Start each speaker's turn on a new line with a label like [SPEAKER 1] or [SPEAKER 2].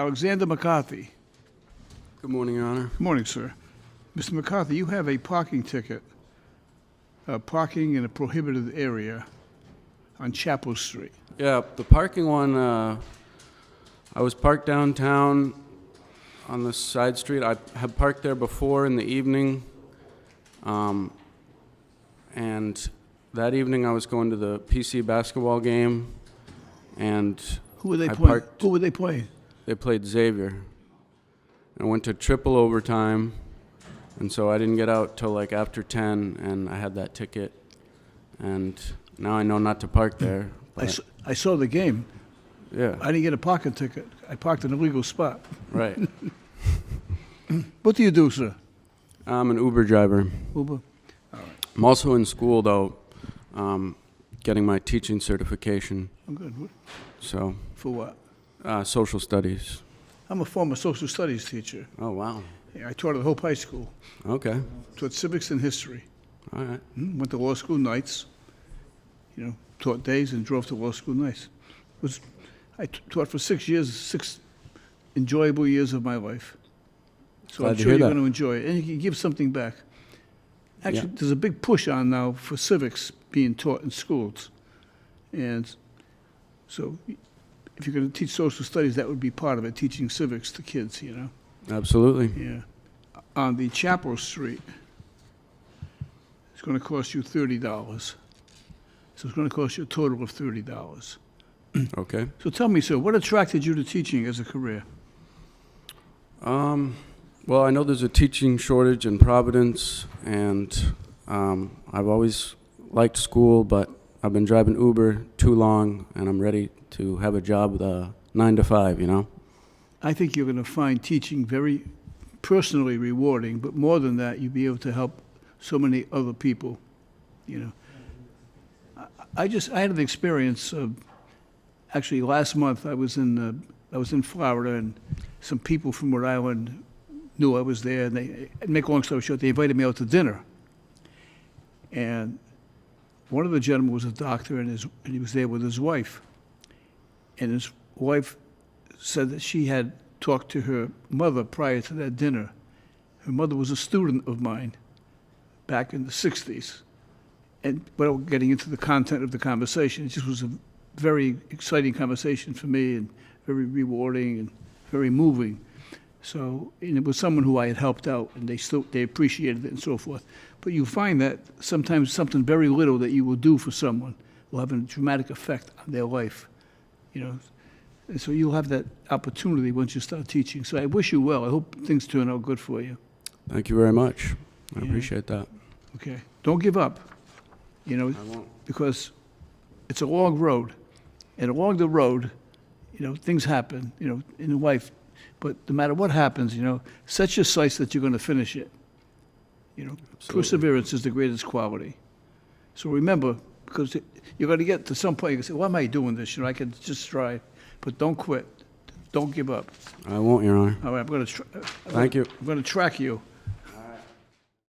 [SPEAKER 1] Alexander McCarthy.
[SPEAKER 2] Good morning, Your Honor.
[SPEAKER 1] Good morning, sir. Mr. McCarthy, you have a parking ticket, parking in a prohibited area on Chapel Street.
[SPEAKER 2] Yeah, the parking one, I was parked downtown on the side street. I had parked there before in the evening. And that evening I was going to the PC basketball game. And
[SPEAKER 1] Who were they
[SPEAKER 2] I
[SPEAKER 1] playing?
[SPEAKER 2] parked-
[SPEAKER 1] Who were they playing?
[SPEAKER 2] they played Xavier. And I went to triple overtime. And so I didn't get out till like after 10, and I had that ticket. And now I know not to park there. But
[SPEAKER 1] I saw the game.
[SPEAKER 2] yeah,
[SPEAKER 1] I didn't get a parking ticket. I parked in a legal spot.
[SPEAKER 2] right.
[SPEAKER 1] What do you do, sir?
[SPEAKER 2] I'm an Uber driver.
[SPEAKER 1] Uber?
[SPEAKER 2] I'm also in school, though, getting my teaching certification.
[SPEAKER 1] I'm good.
[SPEAKER 2] So,
[SPEAKER 1] For what?
[SPEAKER 2] social studies.
[SPEAKER 1] I'm a former social studies teacher.
[SPEAKER 2] Oh, wow.
[SPEAKER 1] Yeah, I taught at Hope High School.
[SPEAKER 2] Okay.
[SPEAKER 1] Taught civics and history.
[SPEAKER 2] All right.
[SPEAKER 1] Went to law school nights. Taught days and drove to law school nights. I taught for 6 years, 6 enjoyable years of my life. So
[SPEAKER 2] Glad
[SPEAKER 1] I'm
[SPEAKER 2] to
[SPEAKER 1] sure
[SPEAKER 2] hear
[SPEAKER 1] you're
[SPEAKER 2] that.
[SPEAKER 1] going to enjoy it, and you can give something back. Actually,
[SPEAKER 2] Yeah.
[SPEAKER 1] there's a big push on now for civics being taught in schools. And so if you're going to teach social studies, that would be part of it, teaching civics to kids,
[SPEAKER 2] Absolutely.
[SPEAKER 1] Yeah. On the Chapel Street, it's going to cost you $30. So it's going to cost you a total of $30.
[SPEAKER 2] Okay.
[SPEAKER 1] So tell me, sir, what attracted you to teaching as a career?
[SPEAKER 2] Well, I know there's a teaching shortage in Providence, and I've always liked school, but I've been driving Uber too long, and I'm ready to have a job 9 to 5,
[SPEAKER 1] I think you're going to find teaching very personally rewarding, but more than that, you'll be able to help so many other people, I had an experience actually last month. I was in Florida, and some people from Rhode Island knew I was there, and they, make a long story short, they invited me out to dinner. And one of the gentlemen was a doctor, and he was there with his wife. And his wife said that she had talked to her mother prior to that dinner. Her mother was a student of mine back in the 60s. And without getting into the content of the conversation, it just was a very exciting conversation for me, and very rewarding and very moving. So, and it was someone who I had helped out, and they appreciated it and so forth. But you find that sometimes something very little that you will do for someone will have a dramatic effect on their life, And so you'll have that opportunity once you start teaching. So I wish you well. I hope things turn out good for you.
[SPEAKER 2] Thank you very much. I
[SPEAKER 1] Yeah.
[SPEAKER 2] appreciate that.
[SPEAKER 1] Okay? Don't give up,
[SPEAKER 2] I won't.
[SPEAKER 1] because it's a long road. And along the road, things happen, in life. But no matter what happens, set your sights that you're going to finish it. Perseverance is the greatest quality. So remember, because you're going to get to some point, you can say, why am I doing this? I can just try. But don't quit. Don't give up.
[SPEAKER 2] I won't, Your Honor.
[SPEAKER 1] All right, I'm going to
[SPEAKER 2] Thank you.
[SPEAKER 1] I'm going to track you.